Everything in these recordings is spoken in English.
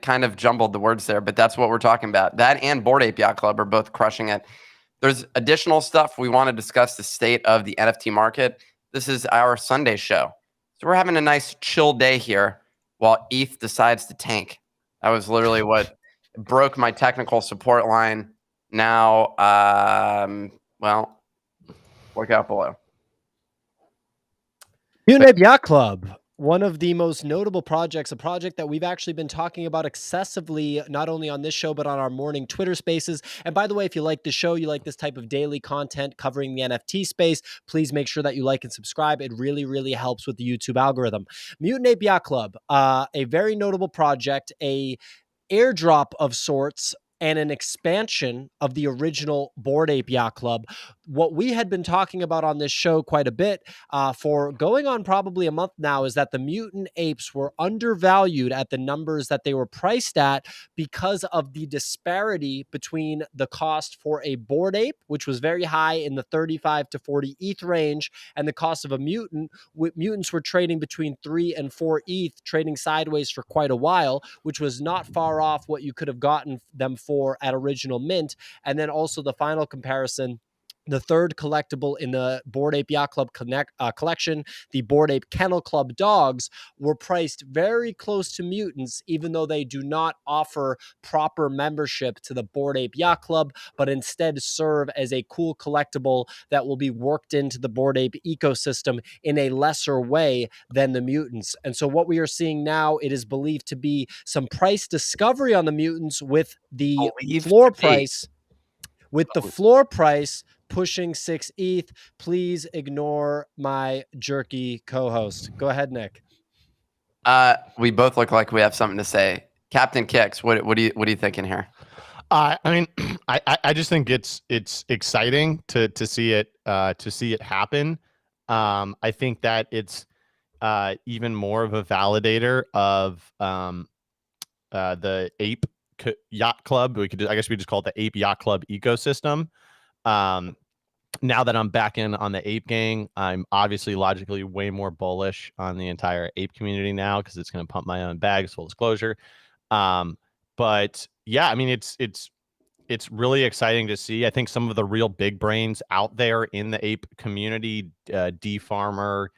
kind of jumbled the words there, but that's what we're talking about. That and Bored Ape Yacht Club are both crushing it. There's additional stuff. We want to discuss the state of the NFT market. This is our Sunday show. So we're having a nice chill day here while ETH decides to tank. That was literally what broke my technical support line. Now, well, look out below. Mutant Ape Yacht Club, one of the most notable projects, a project that we've actually been talking about excessively, not only on this show, but on our morning Twitter spaces. And by the way, if you like the show, you like this type of daily content covering the NFT space, please make sure that you like and subscribe. It really, really helps with the YouTube algorithm. Mutant Ape Yacht Club, a very notable project, a airdrop of sorts, and an expansion of the original Bored Ape Yacht Club. What we had been talking about on this show quite a bit for going on probably a month now is that the mutant apes were undervalued at the numbers that they were priced at because of the disparity between the cost for a Bored Ape, which was very high in the 35 to 40 ETH range, and the cost of a mutant. Mutants were trading between 3 and 4 ETH, trading sideways for quite a while, which was not far off what you could have gotten them for at original mint. And then also the final comparison, the third collectible in the Bored Ape Yacht Club collection, the Bored Ape Kennel Club dogs, were priced very close to mutants, even though they do not offer proper membership to the Bored Ape Yacht Club, but instead serve as a cool collectible that will be worked into the Bored Ape ecosystem in a lesser way than the mutants. And so what we are seeing now, it is believed to be some price discovery on the mutants with the floor price. With the floor price pushing 6 ETH, please ignore my jerky co-host. Go ahead, Nick. We both look like we have something to say. Captain Kix, what are you thinking here? I mean, I just think it's exciting to see it happen. I think that it's even more of a validator of the Ape Yacht Club. I guess we just call it the Ape Yacht Club ecosystem. Now that I'm back in on the Ape gang, I'm obviously logically way more bullish on the entire Ape community now because it's going to pump my own bags, full disclosure. But yeah, I mean, it's really exciting to see. I think some of the real big brains out there in the Ape community, D Farmer,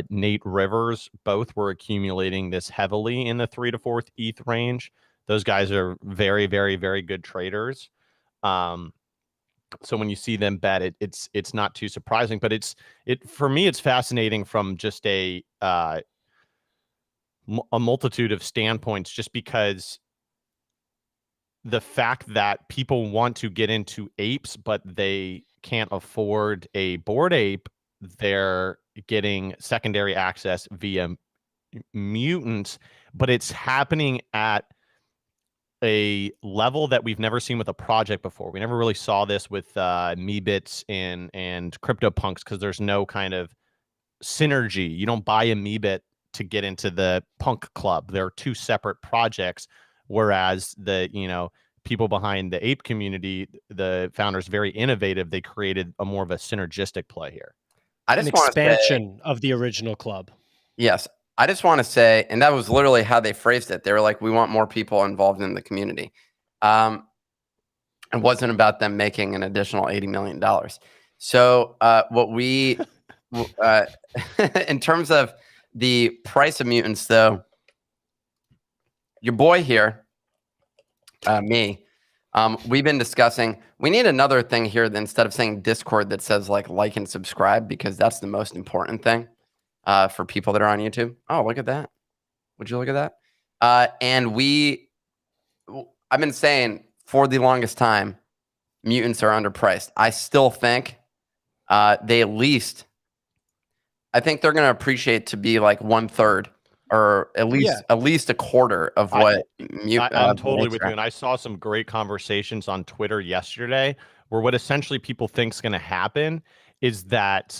Nate Rivers, both were accumulating this heavily in the 3 to 4th ETH range. Those guys are very, very, very good traders. So when you see them bet, it's not too surprising. But for me, it's fascinating from just a multitude of standpoints, just because the fact that people want to get into apes, but they can't afford a Bored Ape, they're getting secondary access via mutants, but it's happening at a level that we've never seen with a project before. We never really saw this with Meebits and CryptoPunks because there's no kind of synergy. You don't buy a Meebit to get into the punk club. They're two separate projects, whereas the people behind the Ape community, the founders, very innovative. They created a more of a synergistic play here. An expansion of the original club. Yes. I just want to say, and that was literally how they phrased it. They were like, we want more people involved in the community. It wasn't about them making an additional $80 million. So what we, in terms of the price of mutants, though, your boy here, me, we've been discussing, we need another thing here that instead of saying Discord that says like and subscribe, because that's the most important thing. For people that are on YouTube. Oh, look at that. Would you look at that? And I've been saying for the longest time, mutants are underpriced. I still think they I think they're going to appreciate to be like 1/3 or at least a quarter of what I'm totally with you. And I saw some great conversations on Twitter yesterday where what essentially people think is going to happen is that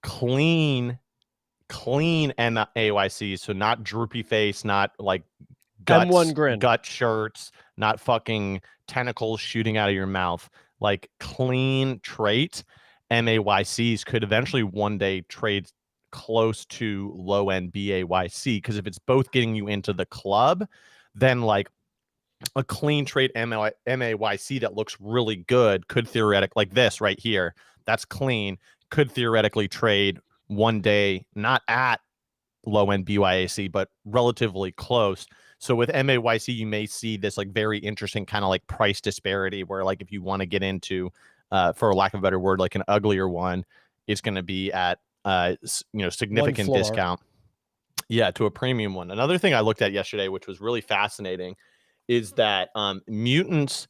clean MAYC, so not droopy face, not like gut shirts, not fucking tentacles shooting out of your mouth, like clean trait MAYCs could eventually one day trade close to low end BAYC, because if it's both getting you into the club, then like a clean trade MAYC that looks really good could theoretically, like this right here, that's clean, could theoretically trade one day, not at low end BYAC, but relatively close. So with MAYC, you may see this like very interesting kind of like price disparity where like if you want to get into, for lack of a better word, like an uglier one, it's going to be at, significant discount. Yeah, to a premium one. Another thing I looked at yesterday, which was really fascinating, is that Mutants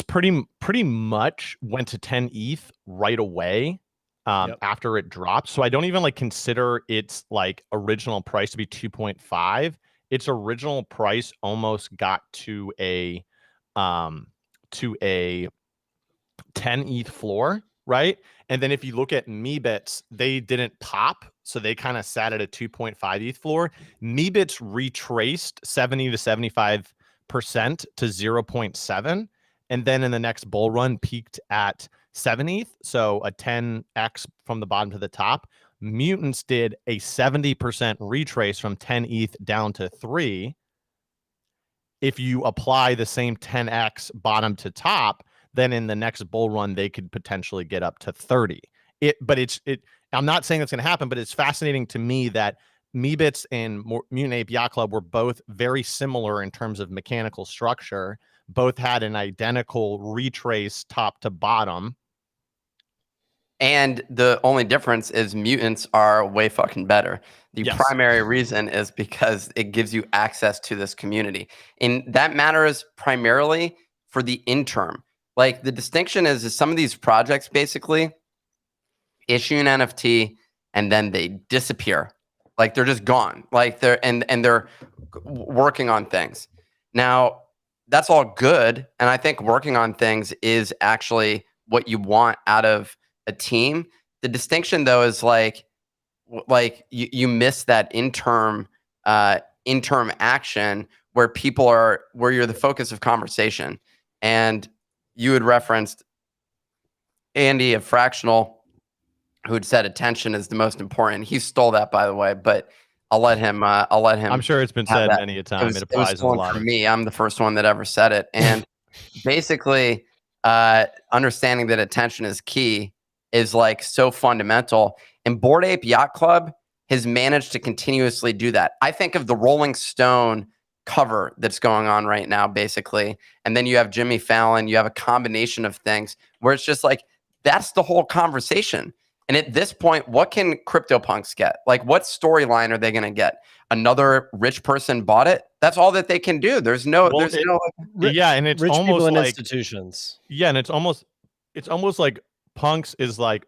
pretty much went to 10 ETH right away after it dropped. So I don't even like consider its like original price to be 2.5. Its original price almost got to a 10 ETH floor, right? And then if you look at Meebits, they didn't pop, so they kind of sat at a 2.5 ETH floor. Meebits retraced 70 to 75% to 0.7, and then in the next bull run peaked at 7 ETH, so a 10x from the bottom to the top. Mutants did a 70% retrace from 10 ETH down to 3. If you apply the same 10x bottom to top, then in the next bull run they could potentially get up to 30. I'm not saying it's going to happen, but it's fascinating to me that Meebits and Mutant Ape Yacht Club were both very similar in terms of mechanical structure. Both had an identical retrace top to bottom. And the only difference is Mutants are way fucking better. The primary reason is because it gives you access to this community. And that matters primarily for the interim. Like the distinction is some of these projects basically issue an NFT and then they disappear. Like they're just gone. Like they're working on things. Now, that's all good. And I think working on things is actually what you want out of a team. The distinction though is like you miss that interim action where you're the focus of conversation. And you had referenced Andy of Fractional, who had said attention is the most important. He stole that, by the way, but I'll let him. I'm sure it's been said many a time. It applies to a lot of me. I'm the first one that ever said it. And basically, understanding that attention is key is like so fundamental. And Bored Ape Yacht Club has managed to continuously do that. I think of the Rolling Stone cover that's going on right now, basically. And then you have Jimmy Fallon, you have a combination of things where it's just like, that's the whole conversation. And at this point, what can CryptoPunks get? Like, what storyline are they going to get? Another rich person bought it? That's all that they can do. There's no, and it's rich almost people and like institutions. Yeah, and it's almost like Punks is like,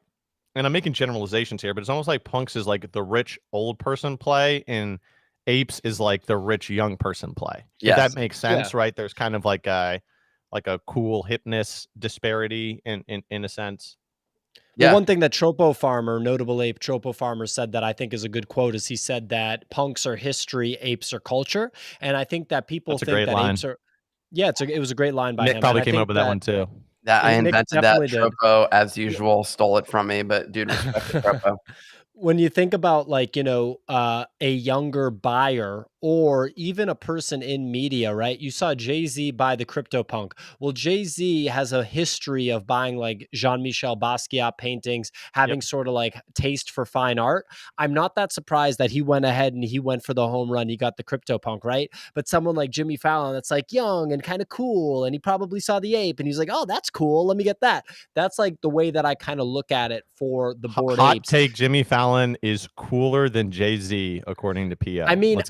and I'm making generalizations here, but it's almost like Punks is like the rich old person play, and Apes is like the rich young person play. If that makes sense, right? There's kind of like a cool hipness disparity in a sense. Yeah. Well, one thing that Tropo Farmer, notable ape Tropo Farmer, said that I think is a good quote is he said that punks are history, apes are culture. And I think that people think that apes are. Yeah, it was a great line by Nick him. Probably came up with that one too. I invented that. Tropo, as usual, stole it from me, but dude, respect to Tropo. When you think about like, a younger buyer or even a person in media, right? You saw Jay-Z buy the CryptoPunk. Well, Jay-Z has a history of buying like Jean-Michel Basquiat paintings, having sort of like taste for fine art. I'm not that surprised that he went ahead and he went for the home run. He got the CryptoPunk, right? But someone like Jimmy Fallon that's like young and kind of cool, and he probably saw the ape and he's like, oh, that's cool. Let me get that. That's like the way that I kind of look at it for the Bored Apes. Hot take, Jimmy Fallon is cooler than Jay-Z, according to Pio. I mean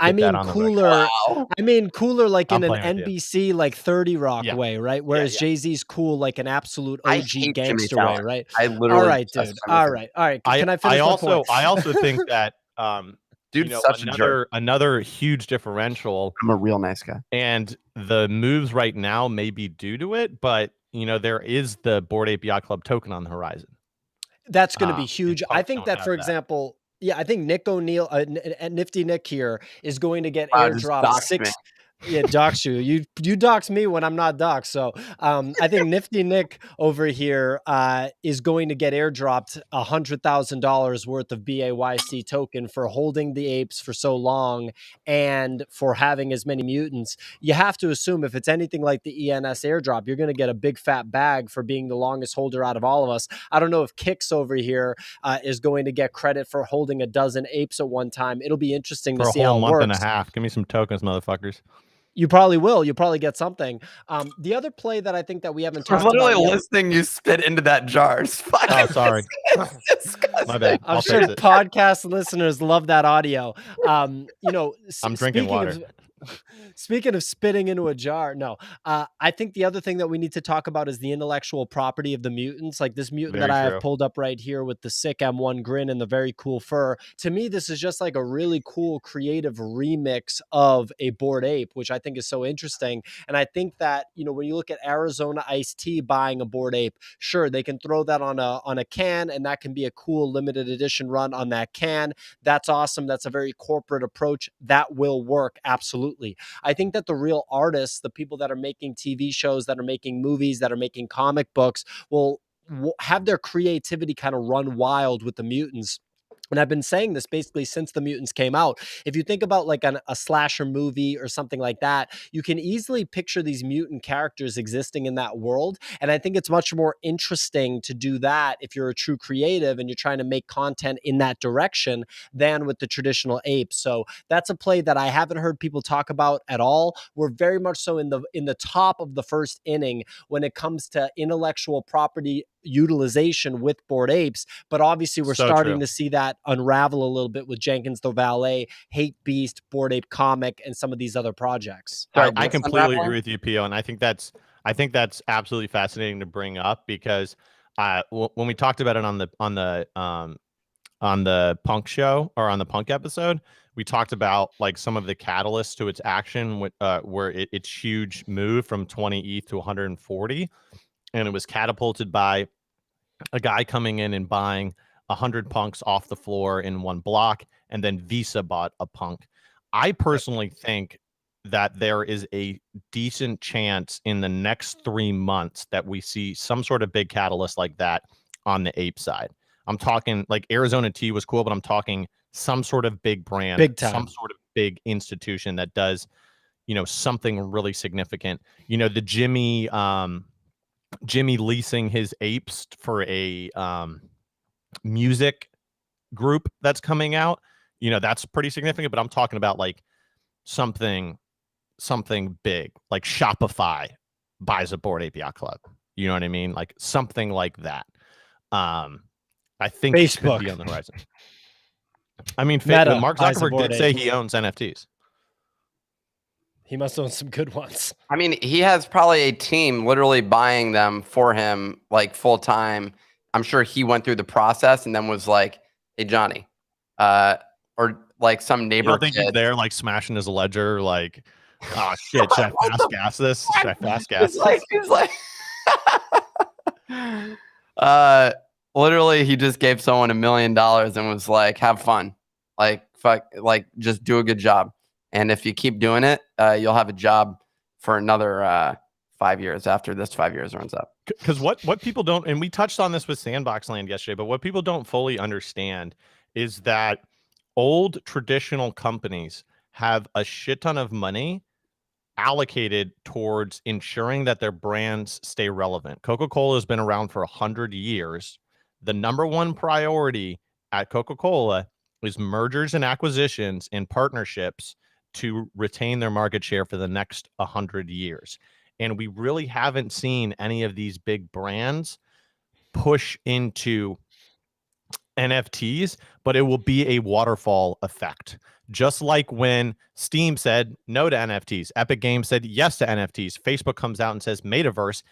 cooler. Wow. I mean cooler like in an NBC like 30 Rock way, right? Whereas Jay-Z's cool like an absolute OG gangster way, right? I literally. All right, dude. All right. Can I finish my point? I also think that dude, such a jerk. Another huge differential. I'm a real nice guy. And the moves right now may be due to it, but there is the Bored Ape Yacht Club token on the horizon. That's going to be huge. I think that, for example, I think Nick O'Neill, Nifty Nick here is going to get airdropped Yeah, dox you. You dox me when I'm not doxed. So I think Nifty Nick over here is going to get airdropped $100,000 worth of BAYC token for holding the apes for so long and for having as many mutants. You have to assume if it's anything like the ENS airdrop, you're going to get a big fat bag for being the longest holder out of all of us. I don't know if Kix over here is going to get credit for holding a dozen apes at one time. It'll be interesting to For a see how whole it month and a works. half. Give me some tokens, motherfuckers. You probably will. You'll probably get something. The other play that I think that we haven't I'm talked literally about yet. listening you spit into that jar. It's fucking Oh, sorry. it's disgusting. My bad. I'm I'll sure fix it. podcast listeners love that audio. You know, I'm drinking water. Speaking of spitting into a jar, no. I think the other thing that we need to talk about is the intellectual property of the mutants. Like this mutant Very that I have true. pulled up right here with the sick M1 grin and the very cool fur. To me, this is just like a really cool creative remix of a Bored Ape, which I think is so interesting. And I think that, you know, when you look at Arizona Iced Tea buying a Bored Ape, sure, they can throw that on a can, and that can be a cool limited edition run on that can. That's awesome. That's a very corporate approach. That will work. Absolutely. I think that the real artists, the people that are making TV shows, that are making movies, that are making comic books, will have their creativity kind of run wild with the mutants. And I've been saying this basically since the mutants came out. If you think about like a slasher movie or something like that, you can easily picture these mutant characters existing in that world. And I think it's much more interesting to do that if you're a true creative and you're trying to make content in that direction than with the traditional apes. So that's a play that I haven't heard people talk about at all. We're very much so in the top of the first inning when it comes to intellectual property utilization with Bored Apes, but obviously we're So starting true. to see that unravel a little bit with Jenkins the Valet, Hate Beast, Bored Ape Comic, and some of these other projects. I What's completely unraveling? agree with you, Pio, and I think that's absolutely fascinating to bring up because when we talked about it on the Punk show or on the Punk episode, we talked about like some of the catalysts to its action where its huge move from 20 ETH to 140, and it was catapulted by a guy coming in and buying 100 punks off the floor in one block, and then Visa bought a punk. I personally think that there is a decent chance in the next 3 months that we see some sort of big catalyst like that on the ape side. I'm talking like Arizona Tea was cool, but I'm talking some sort of big brand, Big time. some sort of big institution that does, you know, something really significant. You know, the Jimmy leasing his apes for a music group that's coming out, you know, that's pretty significant. But I'm talking about like something big, like Shopify buys a Bored Ape Yacht Club. You know what I mean? Like something like that. I think it could be Facebook. on the horizon. I mean, Meta Mark buys a Zuckerberg Bored did say Ape. he owns NFTs. He must own some good ones. I mean, he has probably a team literally buying them for him, like full time. I'm sure he went through the process and then was like, "Hey, Johnny," or like some You neighbor don't think he's kid. there like smashing his ledger, like, oh shit, should I What fast the gas this? Should I fast gas He's like, literally, he just gave someone $1 million and was like, "Have fun, like fuck, like just do a good job, and if you keep doing it, you'll have a job for another 5 years after this 5 years runs up." Because what people don't, and we touched on this with Sandbox Land yesterday, but what people don't fully understand is that old traditional companies have a shit ton of money allocated towards ensuring that their brands stay relevant. Coca-Cola has been around for 100 years. The number one priority at Coca-Cola is mergers and acquisitions and partnerships to retain their market share for the next 100 years. And we really haven't seen any of these big brands push into NFTs, but it will be a waterfall effect. Just like when Steam said no to NFTs, Epic Games said yes to NFTs, Facebook comes out and says metaverse,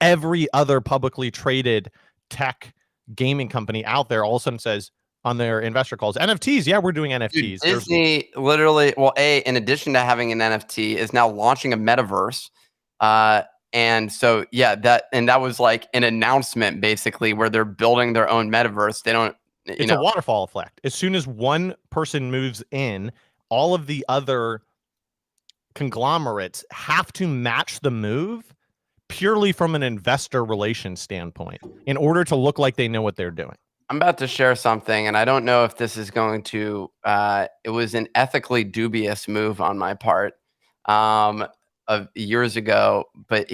every other publicly traded tech gaming company out there all of a sudden says on their investor calls, NFTs, yeah, we're doing NFTs. Dude, Disney literally, well, in addition to having an NFT, is now launching a metaverse. And so, yeah, that was like an announcement basically where they're building their own metaverse. They don't, it's a waterfall effect. As soon as one person moves in, all of the other conglomerates have to match the move purely from an investor relations standpoint in order to look like they know what they're doing. I'm about to share something, and I don't know if this is going to. It was an ethically dubious move on my part of years ago, but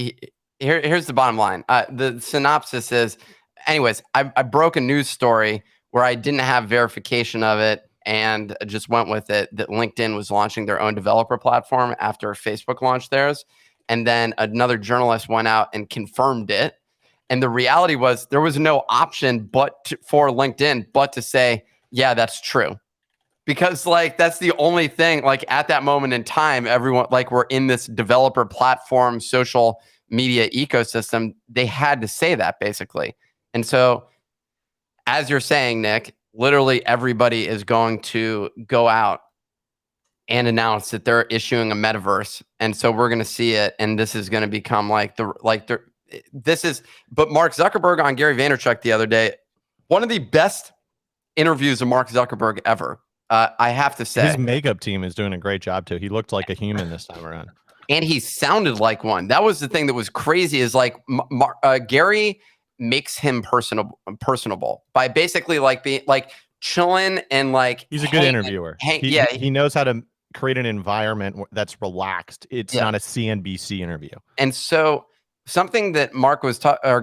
here's the bottom line. The synopsis is, anyways, I broke a news story where I didn't have verification of it and just went with it, that LinkedIn was launching their own developer platform after Facebook launched theirs. And then another journalist went out and confirmed it. And the reality was there was no option for LinkedIn but to say, yeah, that's true. Because like that's the only thing, like at that moment in time, everyone, like we're in this developer platform, social media ecosystem, they had to say that basically. And so as you're saying, Nick, literally everybody is going to go out and announce that they're issuing a metaverse. And so we're going to see it. And this is going to become but Mark Zuckerberg on Gary Vaynerchuk the other day, one of the best interviews of Mark Zuckerberg ever. I have to say. His makeup team is doing a great job too. He looked like a human this time around. And he sounded like one. That was the thing that was crazy is like Gary makes him personable by basically like being like chilling and like he's a good interviewer. He knows how to create an environment that's relaxed. It's not a CNBC interview. And so something that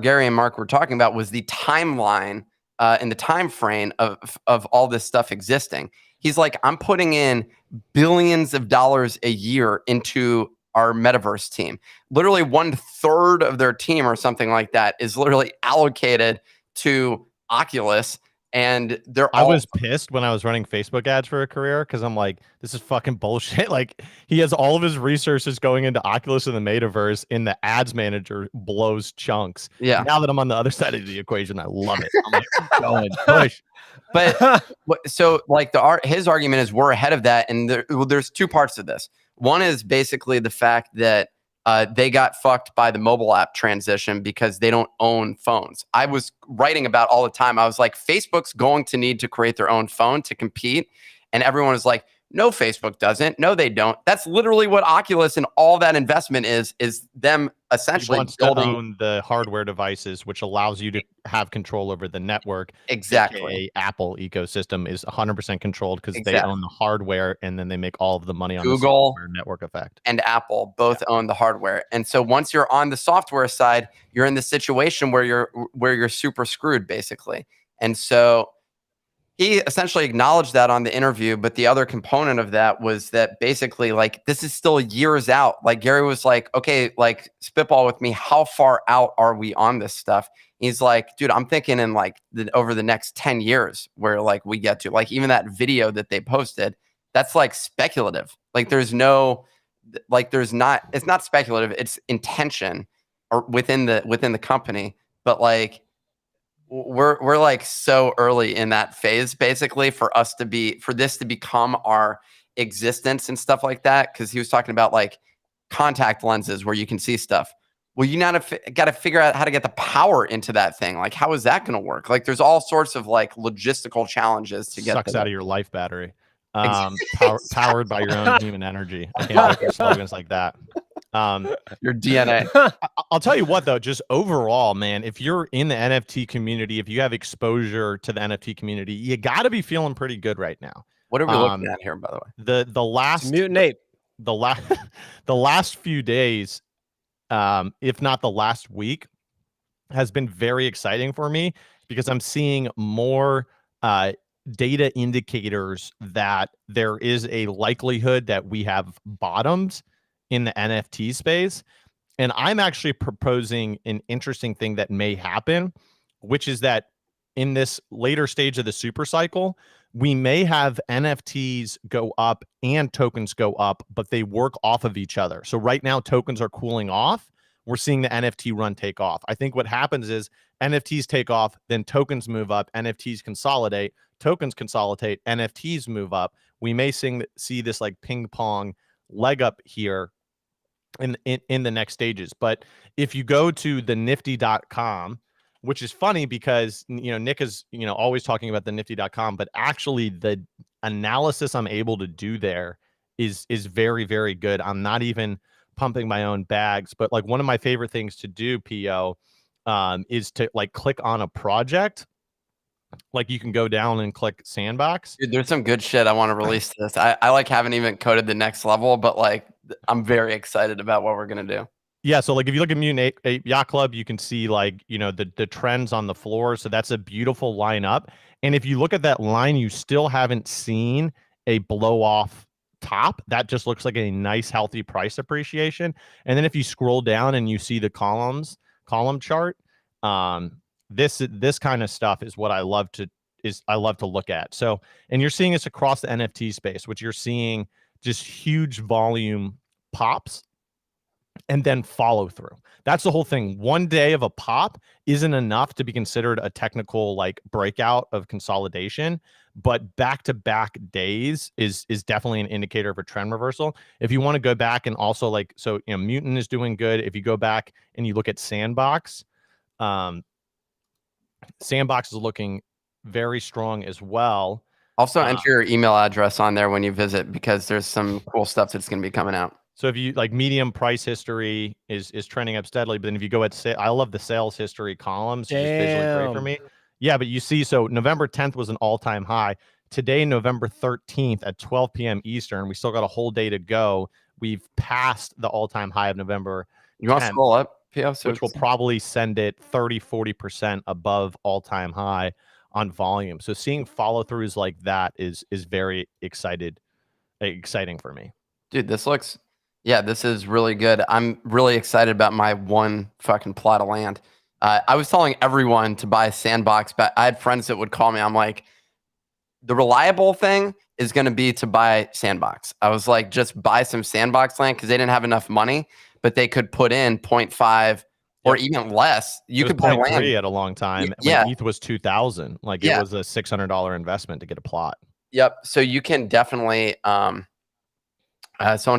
Gary and Mark were talking about was the timeline and the time frame of all this stuff existing. He's like, I'm putting in billions of dollars a year into our metaverse team. Literally 1/3 of their team or something like that is literally allocated to Oculus. And I was pissed when I was running Facebook ads for a career because I'm like, this is fucking bullshit. Like he has all of his resources going into Oculus and the metaverse, and the ads manager blows chunks. Yeah. Now that I'm on the other side of the equation, I love it. I'm like, keep going, push. But so like his argument is we're ahead of that, and there's two parts to this. One is basically the fact that they got fucked by the mobile app transition because they don't own phones. I was writing about all the time. I was like, Facebook's going to need to create their own phone to compete. And everyone was like, no, Facebook doesn't. No, they don't. That's literally what Oculus and all that investment is them essentially he wants building to own the hardware devices, which allows you to have control over the network. Exactly. Apple ecosystem is 100% controlled because they own the hardware, and then they make all of the money on Google, the software network effect. And Apple both own the hardware. And so once you're on the software side, you're in the situation where you're super screwed basically. And so he essentially acknowledged that on the interview, but the other component of that was that basically like this is still years out. Like Gary was like, okay, like spitball with me. How far out are we on this stuff? He's like, dude, I'm thinking in like over the next 10 years where like we get to like even that video that they posted, that's like speculative. Like it's not speculative. It's intention or within the company, but like, we're like so early in that phase basically for this to become our existence and stuff like that. Cause he was talking about like contact lenses where you can see stuff. Well, you got to figure out how to get the power into that thing. Like, how is that going to work? Like there's all sorts of like logistical challenges to get sucks out of your life battery. Powered by your own human energy. I can't make your slogans like that. Your DNA. I'll tell you what though, just overall, man, if you're in the NFT community, if you have exposure to the NFT community, you got to be feeling pretty good right now. What are we looking at here, by the way? The last Mutant Ape. The last few days, if not the last week, has been very exciting for me because I'm seeing more data indicators that there is a likelihood that we have bottomed in the NFT space. And I'm actually proposing an interesting thing that may happen, which is that in this later stage of the super cycle, we may have NFTs go up and tokens go up, but they work off of each other. So right now, tokens are cooling off. We're seeing the NFT run take off. I think what happens is NFTs take off, then tokens move up, NFTs consolidate, tokens consolidate, NFTs move up. We may see this like ping pong leg up here in the next stages. But if you go to the nifty.com, which is funny because, Nick is, always talking about the nifty.com, but actually the analysis I'm able to do there is very, very good. I'm not even pumping my own bags, but like one of my favorite things to do, PO, is to like click on a project. Like you can go down and click Sandbox. Dude, there's some good shit I want to release this. I like haven't even coded the next level, but like I'm very excited about what we're gonna do. Yeah, so like if you look at Mutant Ape Yacht Club, you can see like, you know, the trends on the floor. So that's a beautiful lineup. And if you look at that line, you still haven't seen a blow off top. That just looks like a nice, healthy price appreciation. And then if you scroll down and you see the column chart, this kind of stuff is what I love to look at. So, and you're seeing this across the NFT space, which you're seeing just huge volume pops and then follow through. That's the whole thing. One day of a pop isn't enough to be considered a technical like breakout of consolidation, but back-to-back days is definitely an indicator of a trend reversal. If you want to go back and also like, so, you know, Mutant is doing good. If you go back and you look at Sandbox, Sandbox is looking very strong as well. Also enter your email address on there when you visit, because there's some cool stuff that's going to be coming out. So if you like, medium price history is trending up steadily, but then if you go at I love the sales history columns. It's just visually great for me. Yeah, but you see, so November 10th was an all-time high. Today, November 13th at 12 p.m. Eastern, we still got a whole day to go. We've passed the all-time high of November 10th, You want to scroll up, PO? So which will probably send it 30-40% above all-time high on volume. So seeing follow-throughs like that is very exciting for me. Dude, this looks, yeah, this is really good. I'm really excited about my one fucking plot of land. I was telling everyone to buy Sandbox, but I had friends that would call me. I'm like, the reliable thing is going to be to buy Sandbox. I was like, just buy some Sandbox land, because they didn't have enough money, but they could put in 0.5 or even less. You could buy land at a long time. Yeah. When ETH was 2,000. Like it was a $600 investment to get a plot. Yep. So you can definitely, someone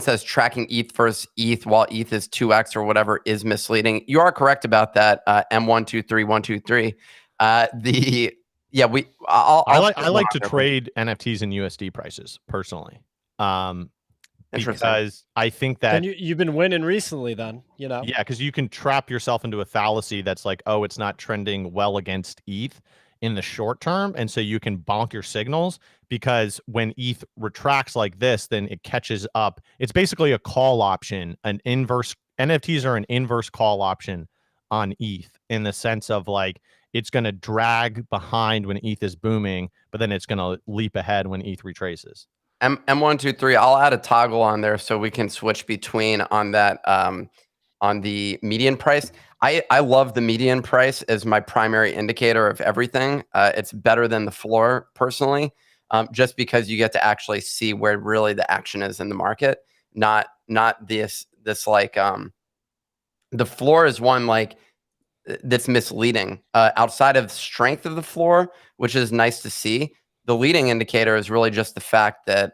says tracking ETH versus ETH while ETH is 2x or whatever is misleading. You are correct about that. M123123. I like to trade NFTs and USD prices personally. Because I think that you've been winning recently then, you know? Yeah, because you can trap yourself into a fallacy that's like, oh, it's not trending well against ETH in the short term. And so you can bonk your signals, because when ETH retracts like this, then it catches up. It's basically a call option, an inverse. NFTs are an inverse call option on ETH, in the sense of like, it's going to drag behind when ETH is booming, but then it's going to leap ahead when ETH retraces. M123, I'll add a toggle on there so we can switch between on that, on the median price. I love the median price as my primary indicator of everything. It's better than the floor personally, just because you get to actually see where really the action is in the market, not this like, the floor is one like that's misleading. Outside of strength of the floor, which is nice to see, the leading indicator is really just the fact that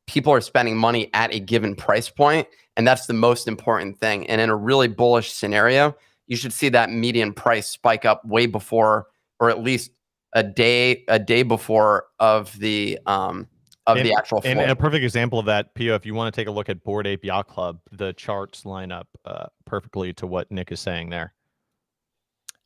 people are spending money at a given price point, and that's the most important thing. And in a really bullish scenario, you should see that median price spike up way before, or at least a day before of the actual floor. And a perfect example of that, PO, if you want to take a look at Bored Ape Yacht Club, the charts line up perfectly to what Nick is saying there.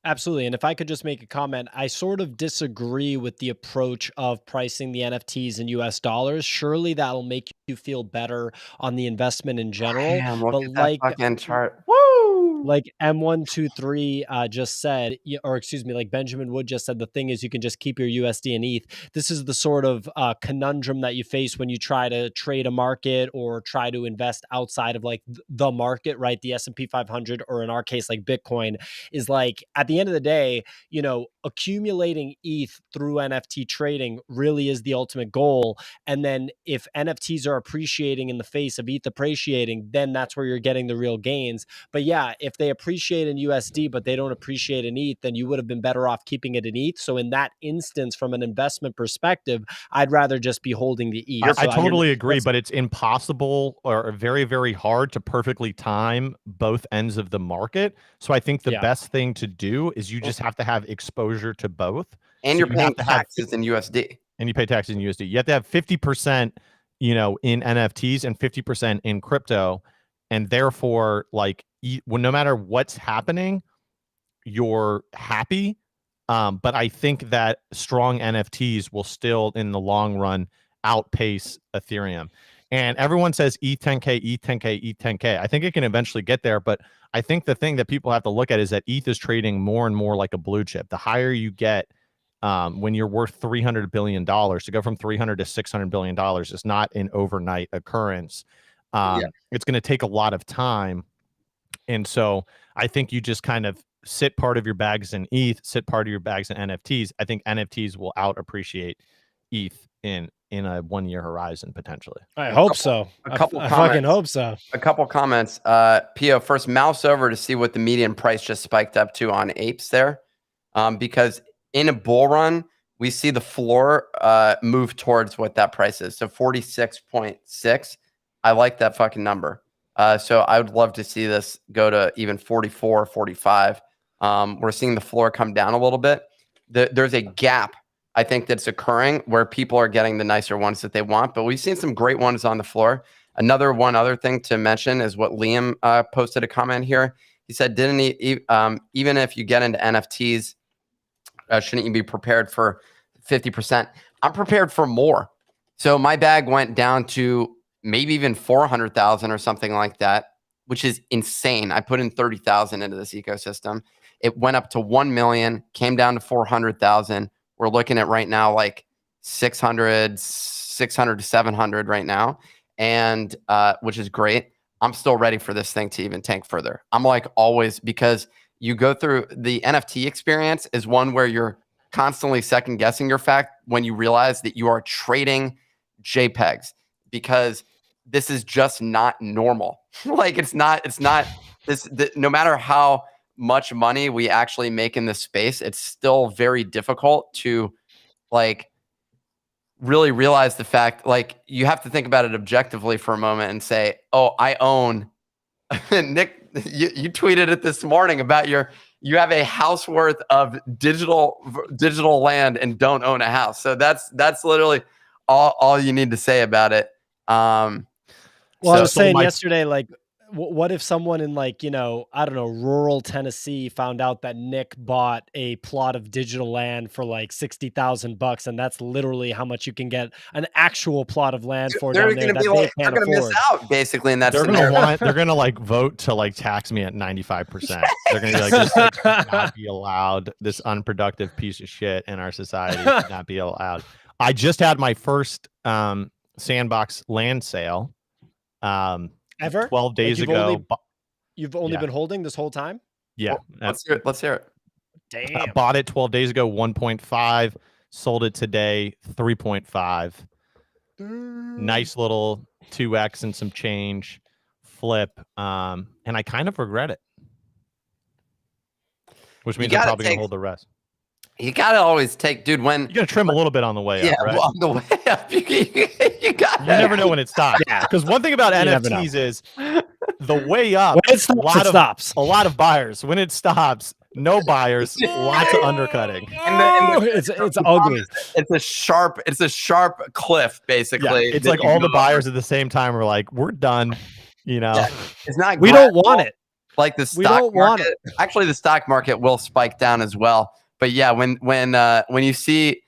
Absolutely. And if I could just make a comment, I sort of disagree with the approach of pricing the NFTs in US dollars. Surely that'll make you feel better on the investment in general. Damn, look but at like that fucking chart. Woo! Like M123 just said, or excuse me, like Benjamin Wood just said, the thing is you can just keep your USD and ETH. This is the sort of conundrum that you face when you try to trade a market or try to invest outside of like the market, right? The S&P 500, or in our case, like Bitcoin, is like, at the end of the day, you know, accumulating ETH through NFT trading really is the ultimate goal. And then if NFTs are appreciating in the face of ETH appreciating, then that's where you're getting the real gains. But yeah, if they appreciate in USD, but they don't appreciate in ETH, then you would have been better off keeping it in ETH. So in that instance, from an investment perspective, I'd rather just be holding the ETH. I totally agree, but it's impossible or very, very hard to perfectly time both ends of the market. So I think the best thing to do is you just have to have exposure to both. And you're paying taxes in USD. And you pay taxes in USD. You have to have 50% in NFTs and 50% in crypto. And therefore, like, no matter what's happening, you're happy. But I think that strong NFTs will still, in the long run, outpace Ethereum. And everyone says ETH 10K, ETH 10K, ETH 10K. I think it can eventually get there, but I think the thing that people have to look at is that ETH is trading more and more like a blue chip. The higher you get, when you're worth $300 billion, to go from 300 to $600 billion is not an overnight occurrence. It's going to take a lot of time. And so I think you just kind of sit part of your bags in ETH, sit part of your bags in NFTs. I think NFTs will out appreciate ETH in a 1 year horizon potentially. I hope so. I fucking hope so. A couple comments. Pio, first mouse over to see what the median price just spiked up to on apes there, because in a bull run we see the floor move towards what that price is. So 46.6. I like that fucking number. So I would love to see this go to even 44, 45. We're seeing the floor come down a little bit. There's a gap, I think, that's occurring where people are getting the nicer ones that they want, but we've seen some great ones on the floor. One other thing to mention is what Liam posted a comment here. He said, even if you get into NFTs, shouldn't you be prepared for 50%? I'm prepared for more. So my bag went down to maybe even 400,000 or something like that, which is insane. I put in 30,000 into this ecosystem. It went up to 1 million, came down to 400,000. We're looking at right now like 600 to 700 right now, and which is great. I'm still ready for this thing to even tank further. I'm like always, because you go through the NFT experience is one where you're constantly second guessing your fact when you realize that you are trading JPEGs, because this is just not normal. Like it's not this, no matter how much money we actually make in this space, it's still very difficult to like really realize the fact. Like you have to think about it objectively for a moment and say, oh, I own Nick, you tweeted it this morning about you have a house worth of digital land and don't own a house. So that's literally all you need to say about it. Well, I was saying yesterday, like, what if someone in like, I don't know, rural Tennessee found out that Nick bought a plot of digital land for like $60,000, and that's literally how much you can get an actual plot of land for down there that they can't afford. Miss out basically in that they're gonna like vote to like tax me at 95%. They're gonna be like, this should not be allowed. This unproductive piece of shit in our society should not be allowed. I just had my first Sandbox land sale. Ever? 12 days ago. You've only been holding this whole time? Yeah. Well, let's hear it. Damn. I bought it 12 days ago, 1.5. Sold it today, 3.5. Nice little 2x and some change flip. And I kind of regret it. Which means I'm probably going to hold the rest. You gotta always take, dude. When you gotta trim a little bit on the way up, right? Well, on the way up, you never know when it stops. Because one thing about NFTs is the way up. When it stops, a lot of buyers. When it stops, no buyers. Lots of undercutting. It's ugly. It's a sharp cliff, basically. Yeah, it's like all the buyers at the same time are like, we're done. It's not. We don't want it. Like the stock market. Actually, the stock market will spike down as well. But yeah, when you see,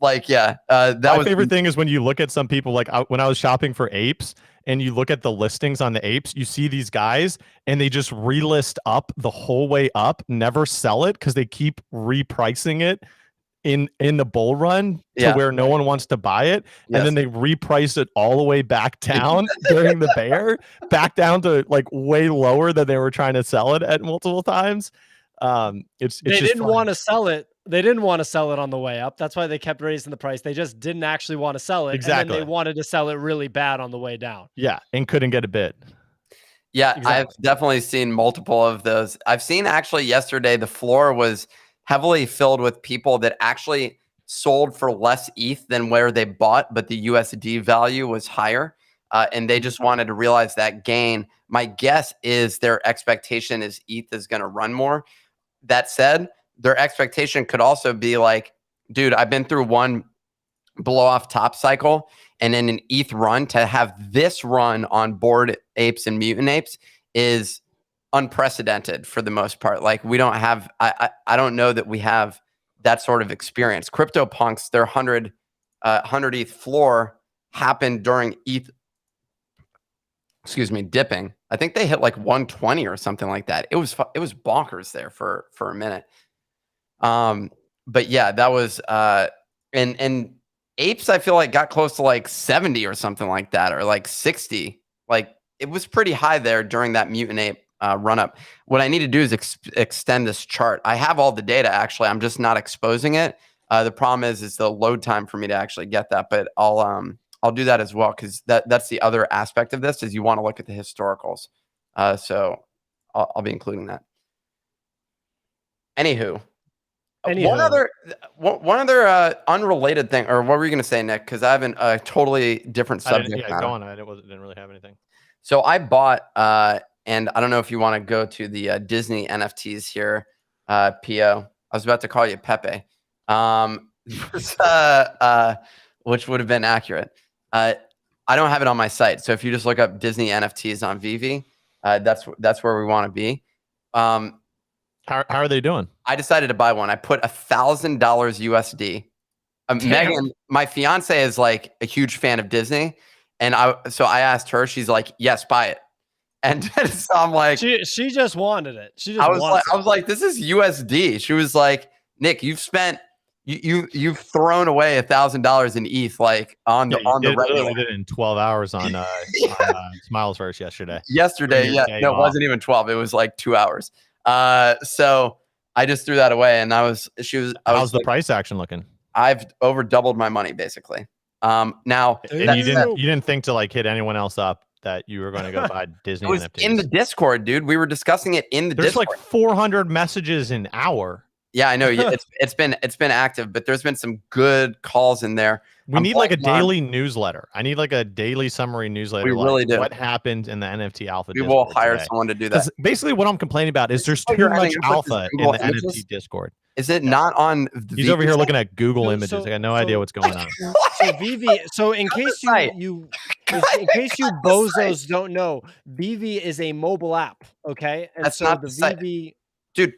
like, my favorite thing is when you look at some people, like when I was shopping for apes and you look at the listings on the apes, you see these guys and they just relist up the whole way up, never sell it because they keep repricing it in the bull run to where no one wants to buy it. And then they reprice it all the way back down during the bear, back down to like way lower than they were trying to sell it at multiple times. They didn't want to sell it. They didn't want to sell it on the way up. That's why they kept raising the price. They just didn't actually want to sell it. Exactly. And then they wanted to sell it really bad on the way down. Yeah. And couldn't get a bid. Yeah. Exactly. I've definitely seen multiple of those. I've seen actually yesterday, the floor was heavily filled with people that actually sold for less ETH than where they bought, but the USD value was higher. And they just wanted to realize that gain. My guess is their expectation is ETH is going to run more. That said, their expectation could also be like, dude, I've been through one blow off top cycle and in an ETH run, to have this run on Bored Apes and Mutant Apes is unprecedented for the most part. Like we don't have, I don't know that we have that sort of experience. CryptoPunks, their 100 ETH floor happened during ETH, dipping. I think they hit like 120 or something like that. It was bonkers there for a minute. But yeah, that was and Apes, I feel like got close to like 70 or something like that, or like 60. Like it was pretty high there during that Mutant Ape run up. What I need to do is extend this chart. I have all the data actually. I'm just not exposing it. The problem is the load time for me to actually get that, but I'll do that as well, because that's the other aspect of this, is you want to look at the historicals. So I'll be including that. Anywho. One other unrelated thing, or what were you going to say, Nick? Because I have a totally different subject. Yeah, go on. I didn't really have anything. So I bought, and I don't know if you want to go to the Disney NFTs here, Pio. I was about to call you Pepe, which would have been accurate. I don't have it on my site, so if you just look up Disney NFTs on Vivi, that's where we want to be. How are they doing? I decided to buy one. I put $1,000 USD. Megan, my fiance, is like a huge fan of Disney, and so I asked her. She's like, "Yes, buy it." And so I'm like, she just wanted it. I was like, "This is USD." She was like, "Nick, you've spent you've thrown away $1,000 in ETH like on the regular." Did it in 12 hours on Smilesverse yesterday. Yeah, no, it wasn't even 12. It was like 2 hours. So I just threw that away, and how's the price action looking? I've over doubled my money basically. Now, and you didn't think to like hit anyone else up that you were going to go buy Disney? It was NFTs. in the Discord, dude. We were discussing it in the Discord. There's like 400 messages an hour. Yeah, I know. It's been active, but there's been some good calls in there. We need like a daily newsletter. I need like a daily summary newsletter. We really do. What happened in the NFT Alpha? We will hire someone to do that. Basically, what I'm complaining about is there's too much alpha in the NFT Discord. Is it not on? He's over here looking at Google Images. I got no idea what's going on. So Vivi. So in case you bozos don't know, Vivi is a mobile app. Okay, and that's so not the Vivi, dude.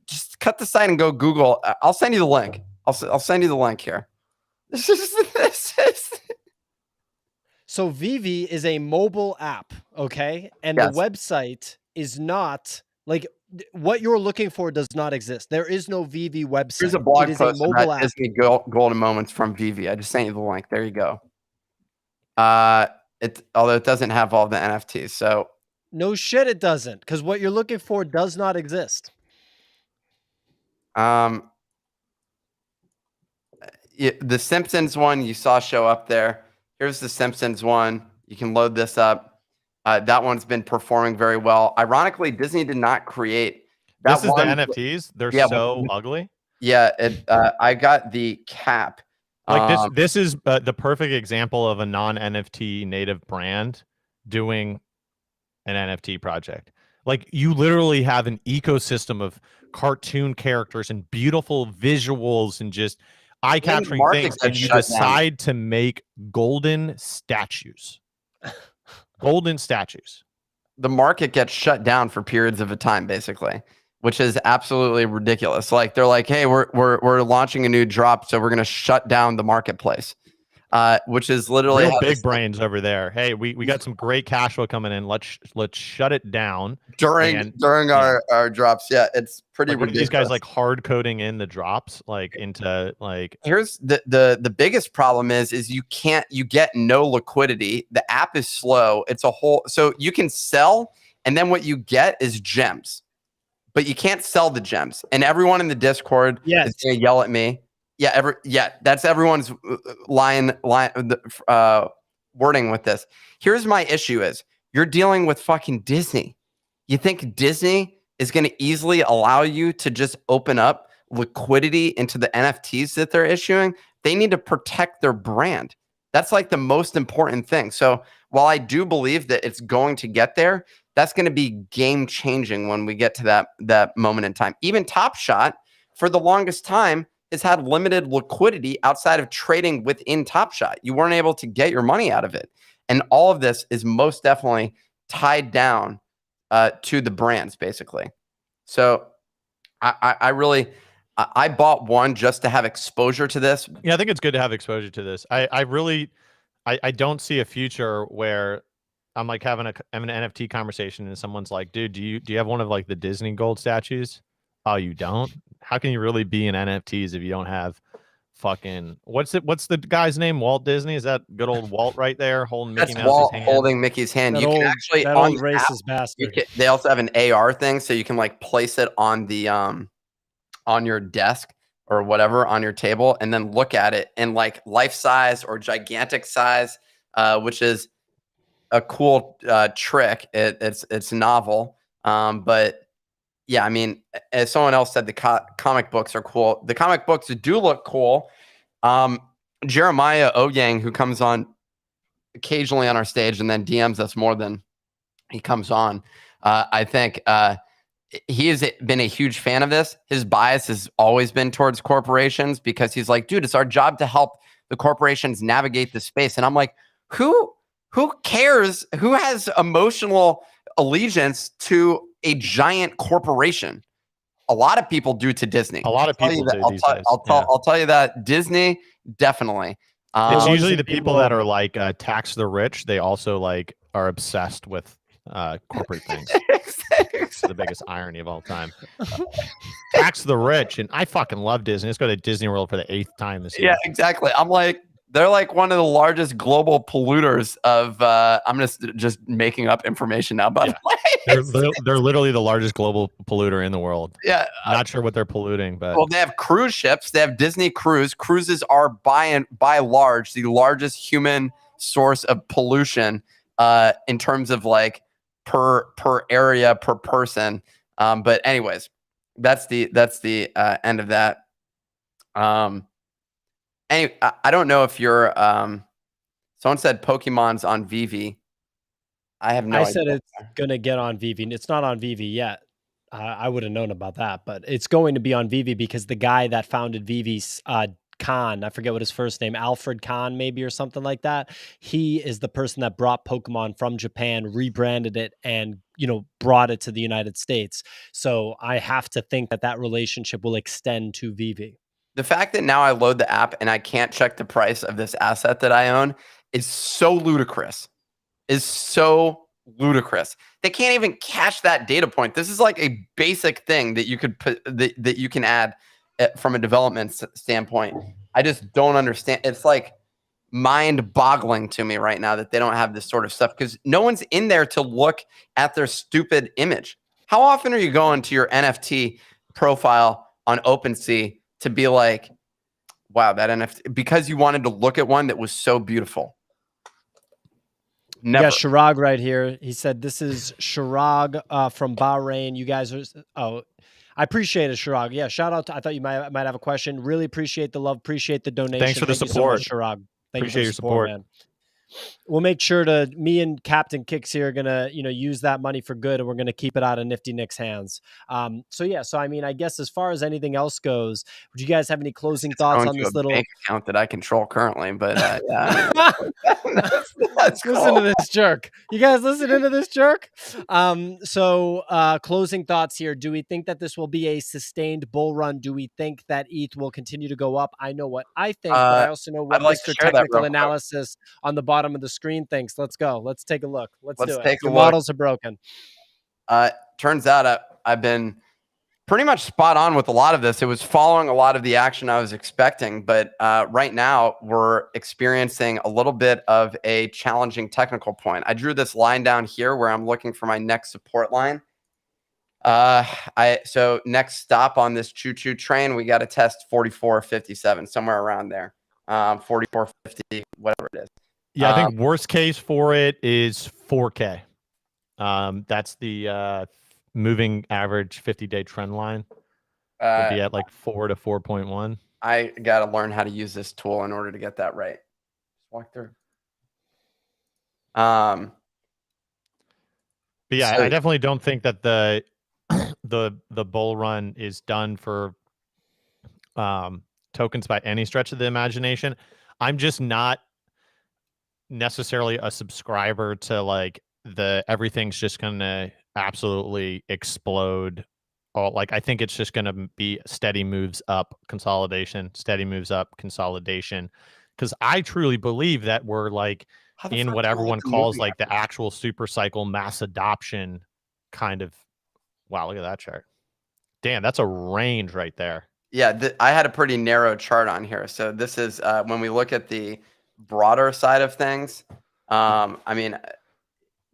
Just cut the site and go Google. I'll send you the link. I'll send you the link here. This is. So Vivi is a mobile app, okay? And the website is not like what you're looking for does not exist. There is no Vivi website. There's a blog post about Disney golden moments from Vivi. I just sent you the link. There you go. Although it doesn't have all the NFTs, so no shit, it doesn't, because what you're looking for does not exist. The Simpsons one you saw show up there. Here's the Simpsons one. You can load this up. That one's been performing very well. Ironically, Disney did not create that. This is the NFTs. They're so ugly. Yeah, I got the cap. Like this is the perfect example of a non-NFT native brand doing an NFT project. Like you literally have an ecosystem of cartoon characters and beautiful visuals and just eye-catching things, and you decide to make golden statues. Golden statues. The market gets shut down for periods of a time, basically, which is absolutely ridiculous. Like they're like, "Hey, we're launching a new drop, so we're going to shut down the marketplace," which is literally real big brains over there. Hey, we got some great cash flow coming in. Let's shut it down during our drops. Yeah, it's pretty ridiculous. These guys like hard coding in the drops like into like. Here's the biggest problem is you get no liquidity. The app is slow. It's a whole, so you can sell, and then what you get is gems, but you can't sell the gems. And everyone in the Discord is gonna yell at me. Yeah, that's everyone's line wording with this. Here's my issue is you're dealing with fucking Disney. You think Disney is going to easily allow you to just open up liquidity into the NFTs that they're issuing? They need to protect their brand. That's like the most important thing. So while I do believe that it's going to get there, that's going to be game changing when we get to that moment in time. Even Top Shot, for the longest time, has had limited liquidity outside of trading within Top Shot. You weren't able to get your money out of it. And all of this is most definitely tied down to the brands, basically. So I really bought one just to have exposure to this. Yeah, I think it's good to have exposure to this. I don't see a future where I'm like having an NFT conversation and someone's like, dude, do you have one of like the Disney gold statues? Oh, you don't? How can you really be in NFTs if you don't have fucking what's the guy's name? Walt Disney? Is that good old Walt right there holding Mickey That's Mouse's Walt hand? holding Mickey's hand. That You old, can actually that on old the app, racist bastard. they also have an AR thing, so you can like place it on the on your desk or whatever on your table, and then look at it in like life size or gigantic size, which is a cool trick. It's novel, but yeah, I mean, as someone else said, the comic books are cool. The comic books do look cool. Jeremiah Oyang, who comes on occasionally on our stage and then DMs us more than he comes on, I think he has been a huge fan of this. His bias has always been towards corporations because he's like, dude, it's our job to help the corporations navigate the space. And I'm like, who cares? Who has emotional allegiance to a giant corporation? A lot of people do to Disney. A lot of people do these days. I'll tell you that Disney, definitely. It's usually the people that are like tax the rich. They also like are obsessed with corporate things. It's the biggest irony of all time. Tax the rich, and I fucking love Disney. Let's go to Disney World for the 8th time this year. Yeah, exactly. I'm like, they're like one of the largest global polluters of. I'm just making up information now, by the way. They're literally the largest global polluter in the world. Yeah, not sure what they're polluting, but well, they have cruise ships. They have Disney Cruise. Cruises are by large the largest human source of pollution in terms of like per area per person. But anyways, that's the end of that. Anyway, I don't know if you're. Someone said Pokemon's on Vivi. I have no idea. I said it's gonna get on Vivi. It's not on Vivi yet. I would have known about that, but it's going to be on Vivi because the guy that founded Vivi's Khan, I forget what his first name, Alfred Khan maybe or something like that. He is the person that brought Pokemon from Japan, rebranded it, and brought it to the United States. So I have to think that relationship will extend to Vivi. The fact that now I load the app and I can't check the price of this asset that I own is so ludicrous. They can't even catch that data point. This is like a basic thing that you could put that you can add from a development standpoint. I just don't understand. It's like mind-boggling to me right now that they don't have this sort of stuff because no one's in there to look at their stupid image. How often are you going to your NFT profile on OpenSea to be like, wow, that NFT, because you wanted to look at one that was so beautiful? Never. Yeah, Shirag right here. He said, this is Shirag from Bahrain. You guys are... Oh, I appreciate it, Shirag. Yeah, shout out to... I thought you might have a question. Really appreciate the love. Appreciate the donation. Thanks for the support. You so much, Shirag. Appreciate your support, man. We'll make sure to, me and Captain Kix here are going to, use that money for good, and we're going to keep it out of Nifty Nick's hands. So I mean, I guess as far as anything else goes, would you guys have any closing thoughts on this little bank account that I control currently? But yeah, that's listen to this jerk. You guys listening to this jerk? Closing thoughts here. Do we think that this will be a sustained bull run? Do we think that ETH will continue to go up? I know what I think, but I also know what Mr. Technical Analysis on the bottom of the screen thinks. Let's go. Let's take a look. Let's do it. Your models are broken. Turns out I've been pretty much spot on with a lot of this. It was following a lot of the action I was expecting, but right now we're experiencing a little bit of a challenging technical point. I drew this line down here where I'm looking for my next support line. So next stop on this choo-choo train, we got to test 44.57, somewhere around there. 44.50, whatever it is. Yeah, I think worst case for it is 4K. That's the moving average 50-day trend line. Would be at like 4 to 4.1. I got to learn how to use this tool in order to get that right. Just walk through. But yeah, I definitely don't think that the bull run is done for tokens by any stretch of the imagination. I'm just not necessarily a subscriber to like everything's just gonna absolutely explode. Or like I think it's just gonna be steady moves up, consolidation, steady moves up, consolidation. Because I truly believe that we're like in what everyone calls like the actual super cycle mass adoption kind of. Wow, look at that chart. Damn, that's a range right there. Yeah, I had a pretty narrow chart on here. So this is when we look at the broader side of things. I mean,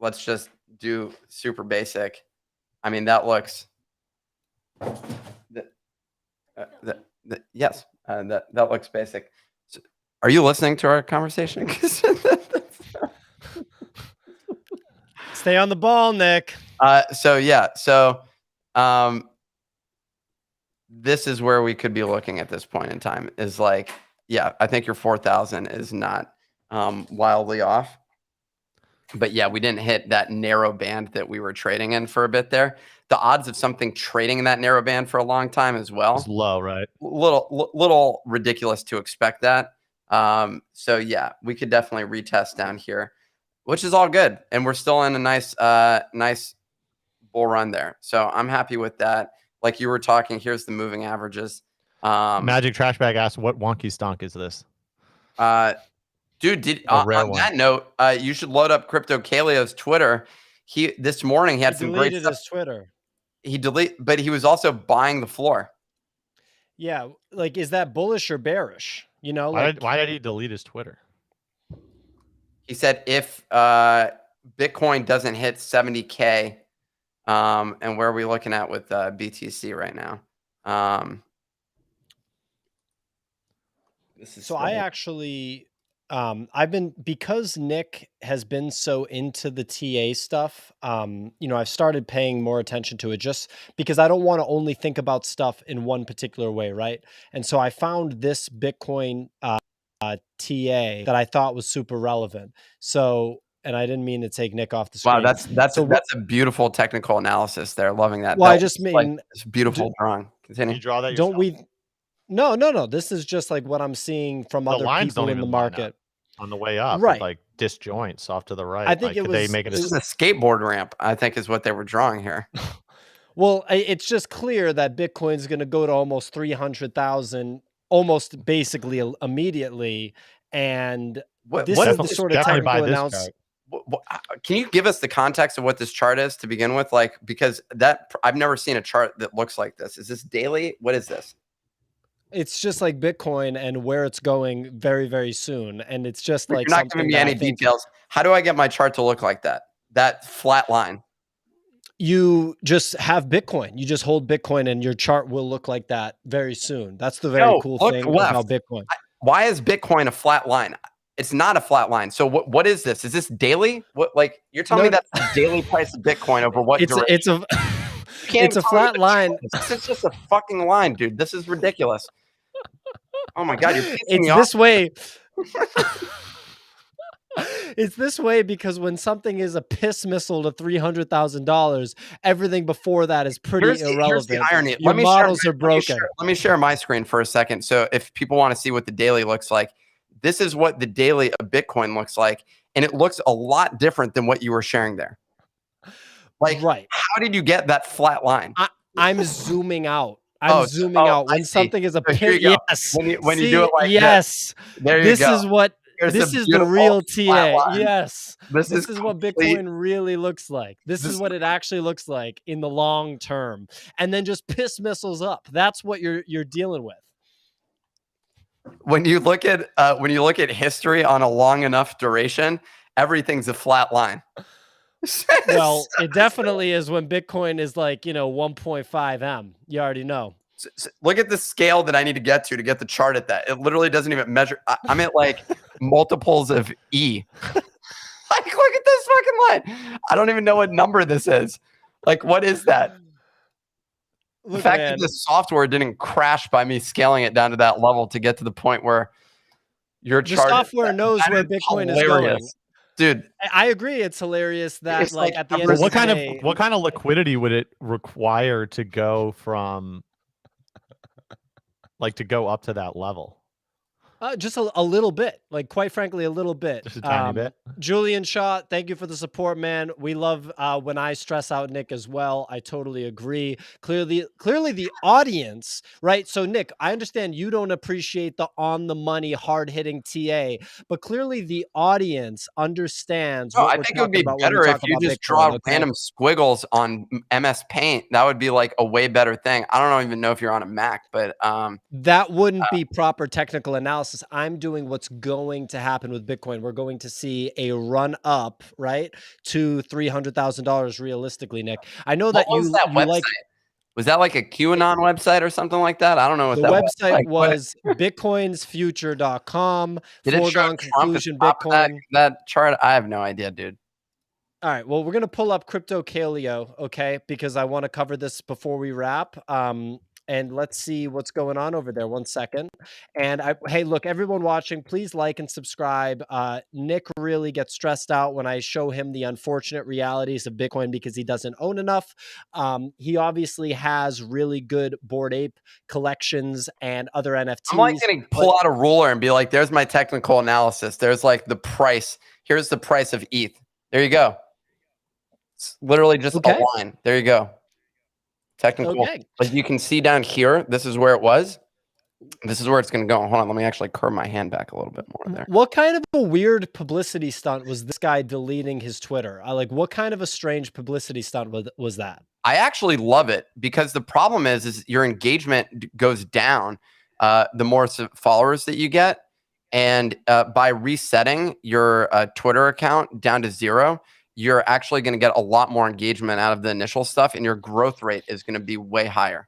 let's just do super basic. I mean, that looks. Yes, that looks basic. So, are you listening to our conversation? Stay on the ball, Nick. So yeah, so this is where we could be looking at this point in time. Is like, yeah, I think your 4,000 is not wildly off. But yeah, we didn't hit that narrow band that we were trading in for a bit there. The odds of something trading in that narrow band for a long time as well. It's low, right? Little ridiculous to expect that. So yeah, we could definitely retest down here, which is all good. And we're still in a nice bull run there. So I'm happy with that. Like you were talking, here's the moving averages. Magic Trash Bag asked, what wonky stonk is this? Dude, on that note, you should load up Crypto Kaleo's Twitter. This morning he had some great stuff. His Twitter. But he was also buying the floor. Yeah, like is that bullish or bearish? You know, why did he delete his Twitter? He said if Bitcoin doesn't hit 70K, and where are we looking at with BTC right now? This is so I actually. Because Nick has been so into the TA stuff, you know, I've started paying more attention to it just because I don't want to only think about stuff in one particular way, right? And so I found this Bitcoin TA that I thought was super relevant. So, and I didn't mean to take Nick off the screen. Wow, that's a beautiful technical analysis there. Loving that. Well, I just mean like this beautiful drawing. Continue. You draw that yourself? Don't we? No. This is just like what I'm seeing from other people in the market. On the way up, right? Like disjoints off to the right. I think like, this is a skateboard ramp. I think is what they were drawing here. Well, it's just clear that Bitcoin is going to go to almost 300,000, almost basically immediately. And this is the sort of technical announcement. Can you give us the context of what this chart is to begin with? Like, because I've never seen a chart that looks like this. Is this daily? What is this? It's just like Bitcoin and where it's going very, very soon. And it's just like you're not giving me any details. How do I get my chart to look like that? That flat line. You just have Bitcoin. You just hold Bitcoin and your chart will look like that very soon. That's the very cool thing about Bitcoin. Why is Bitcoin a flat line? It's not a flat line. So what is this? Is this daily? What, like you're telling me that's the daily price of Bitcoin over what duration? It's a flat line. It's just a fucking line, dude. This is ridiculous. Oh my God, you're pissing it's me this off. way. It's this way because when something is a piss missile to $300,000, everything before that is pretty irrelevant. Here's the irony. Your models are broken. Let me share my screen for a second. So if people want to see what the daily looks like, this is what the daily of Bitcoin looks like, and it looks a lot different than what you were sharing there. Like, right? How did you get that flat line? I'm zooming out. I'm zooming out when something is a pin. Yes. When you do it like yes. There you go. This is what this is the real TA. Yes. This is what Bitcoin really looks like. This is what it actually looks like in the long term. And then just piss missiles up. That's what you're dealing with. When you look at history on a long enough duration, everything's a flat line. Well, it definitely is when Bitcoin is like, 1.5 M. You already know. So look at the scale that I need to get get the chart at that. It literally doesn't even measure. I'm at like multiples of E. Like, look at this fucking line. I don't even know what number this is. Like, what is that? Look, the fact that the software didn't crash by me scaling it down to that level to get to the point where your chart. The software knows where Bitcoin is going. Dude, I agree. It's hilarious that it's like at the end of the day, what kind of liquidity would it require to go from like to go up to that level? Just a little bit, like quite frankly, a little bit. Just a tiny bit. Julian Shaw, thank you for the support, man. We love when I stress out Nick as well. I totally agree. Clearly the audience, right? So Nick, I understand you don't appreciate the on the money, hard hitting TA, but clearly the audience understands No, what I we're think it would talking be about when we better talk if you about just Bitcoin. draw Okay? random squiggles on MS Paint. That would be like a way better thing. I don't even know if you're on a Mac, but That wouldn't be proper technical analysis. I'm doing what's going to happen with Bitcoin. We're going to see a run up, right, to $300,000 realistically, Nick. I know what that was that website? like Was that like a QAnon website or something like that? I don't know what the that was. website Like, what was bitcoinsfuture.com, did it show foregone Trump at the conclusion top of that, Bitcoin. that chart? I have no idea, dude. All right, well, we're going to pull up Crypto Kaleo, okay, because I want to cover this before we wrap. And let's see what's going on over there. 1 second. And hey, look, everyone watching, please like and subscribe. Nick really gets stressed out when I show him the unfortunate realities of Bitcoin because he doesn't own enough. He obviously has really good Bored Ape collections and other NFTs. I'm like going to pull out a ruler and be like, there's my technical analysis. There's like the price. Here's the price of ETH. There you go. It's literally just a line. There you go. Technical. Okay. Like you can see down here, this is where it was. This is where it's going to go. Hold on. Let me actually curve my hand back a little bit more there. What kind of a weird publicity stunt was this guy deleting his Twitter? Like, what kind of a strange publicity stunt was that? I actually love it because the problem is your engagement goes down the more followers that you get. And by resetting your Twitter account down to 0, you're actually going to get a lot more engagement out of the initial stuff, and your growth rate is going to be way higher.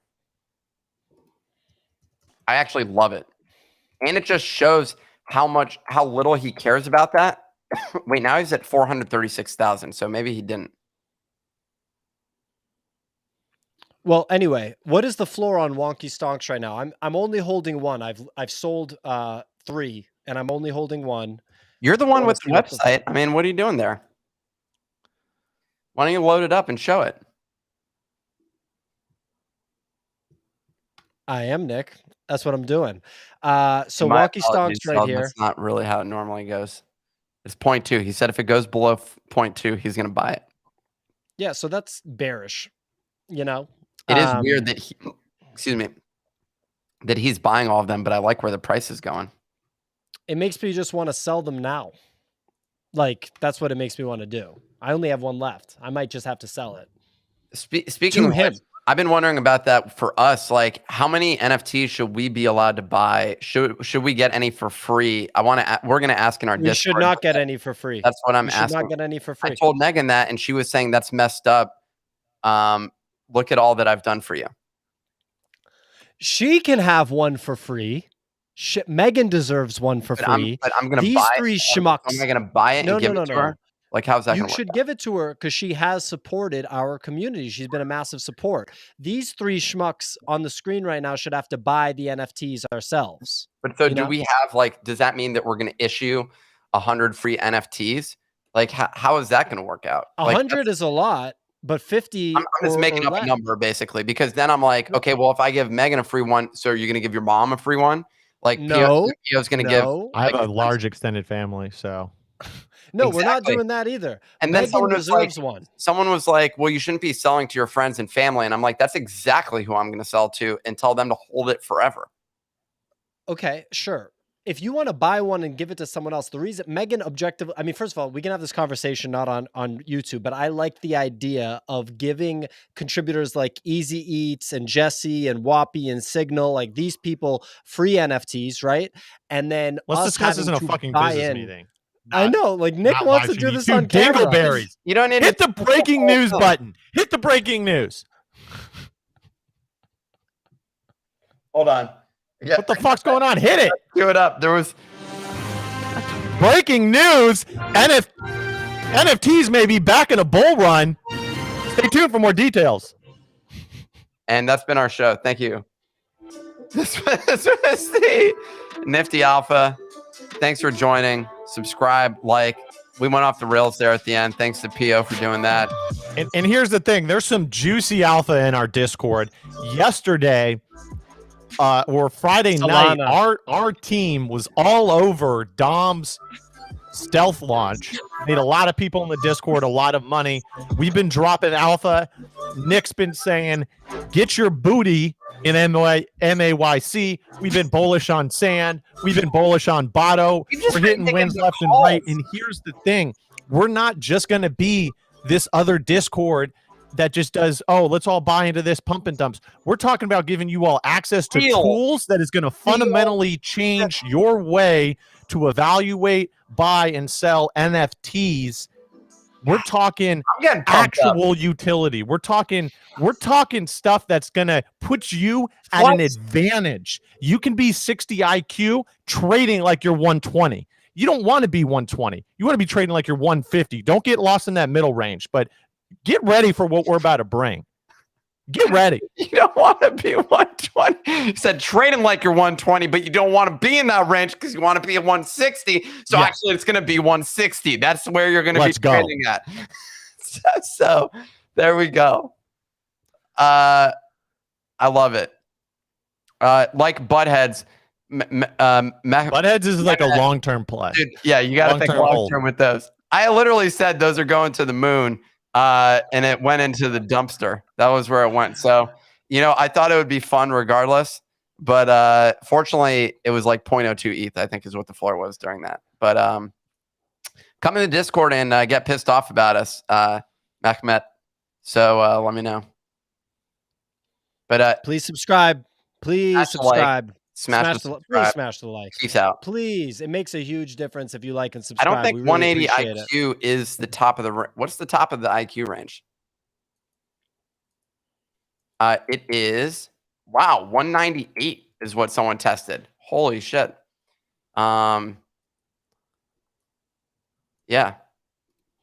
I actually love it. And it just shows how little he cares about that. Wait, now he's at 436,000. So maybe he didn't. Well, anyway, what is the floor on wonky stonks right now? I'm only holding one. I've sold 3 and I'm only holding one. You're the one with the website. I mean, what are you doing there? Why don't you load it up and show it? I am, Nick. That's what I'm doing. So wonky stonks right here. That's not really how it normally goes. It's 0.2. He said if it goes below 0.2, he's going to buy it. Yeah, so that's bearish, you know? It is weird that that he's buying all of them, but I like where the price is going. It makes me just want to sell them now. Like, that's what it makes me want to do. I only have one left. I might just have to sell it. Speaking of him, I've been wondering about that for us. Like, how many NFTs should we be allowed to buy? Should we get any for free? We're going to ask in our Discord. We should not get any for free. That's what I'm asking. Should not get any for free. I told Megan that, and she was saying that's messed up. Look at all that I've done for you. She can have one for free. Megan deserves one for free. But I'm going to buy it. These 3 schmucks. Am I going to buy it and give it to her? Like, how's that going to work? You should give it to her because she has supported our community. She's been a massive support. These 3 schmucks on the screen right now should have to buy the NFTs ourselves. But so do we have, like, does that mean that we're going to issue 100 free NFTs? Like, how is that going to work out? 100 is a lot. But 50, I'm just making up a number basically, because then I'm like, okay, well, if I give Megan a free one, so are you going to give your mom a free one? Like, no, Pio's going to give. I have a large extended family, so. No, we're not doing that either. And Megan then someone was like, well, you shouldn't be selling to your friends and family. And I'm like, that's exactly who I'm going to sell to and tell them to hold it forever. Okay, sure. If you want to buy one and give it to someone else, the reason Megan objectively, I mean, first of all, we can have this conversation not on YouTube, but I like the idea of giving contributors like Easy Eats and Jesse and Whoppy and Signal, like these people, free NFTs, right? And then let's discuss this in a fucking business meeting. I know, like Nick wants to do this on camera. Dingleberries. You don't need hit the breaking news button. Hit the breaking news. Hold on. Yeah. What the fuck's going on? Hit it. Do it up. There was breaking news. NFTs may be back in a bull run. Stay tuned for more details. And that's been our show. Thank you. This was the Nifty Alpha. Thanks for joining. Subscribe, like. We went off the rails there at the end. Thanks to Pio for doing that. And here's the thing. There's some juicy alpha in our Discord. Yesterday, or Friday night, our team was all over Dom's stealth launch. Made a lot of people in the Discord a lot of money. We've been dropping alpha. Nick's been saying, get your booty in MAYC. We've been bullish on Sand. We've been bullish on Botto. We're hitting wins left and right. And here's the thing. We're not just going to be this other Discord that just does, oh, let's all buy into this pump and dumps. We're talking about giving you all access to tools that is going to fundamentally change your way to evaluate, buy, and sell NFTs. We're talking actual utility. We're talking stuff that's gonna put you at an advantage. You can be 60 IQ trading like you're 120. You don't want to be 120. You want to be trading like you're 150. Don't get lost in that middle range, but get ready for what we're about to bring. Get ready. You don't want to be 120. You said trading like you're 120, but you don't want to be in that range because you want to be at 160. So actually, it's going to be 160. That's where you're going to be trading at. So there we go. I love it. Like Buttheads. Buttheads is like a long-term play. Dude, yeah, you got to think long-term with those. I literally said those are going to the moon. And it went into the dumpster. That was where it went. So, I thought it would be fun regardless, but fortunately it was like 0.02 ETH, I think is what the floor was during that. But come in the Discord and get pissed off about us, Mehmet. So let me know. But please subscribe. Please subscribe. Smash the like. Peace out. Please. It makes a huge difference if you like and subscribe. I don't think 180 IQ is the top of the what's the top of the IQ range? It is 198 is what someone tested. Holy shit. Yeah.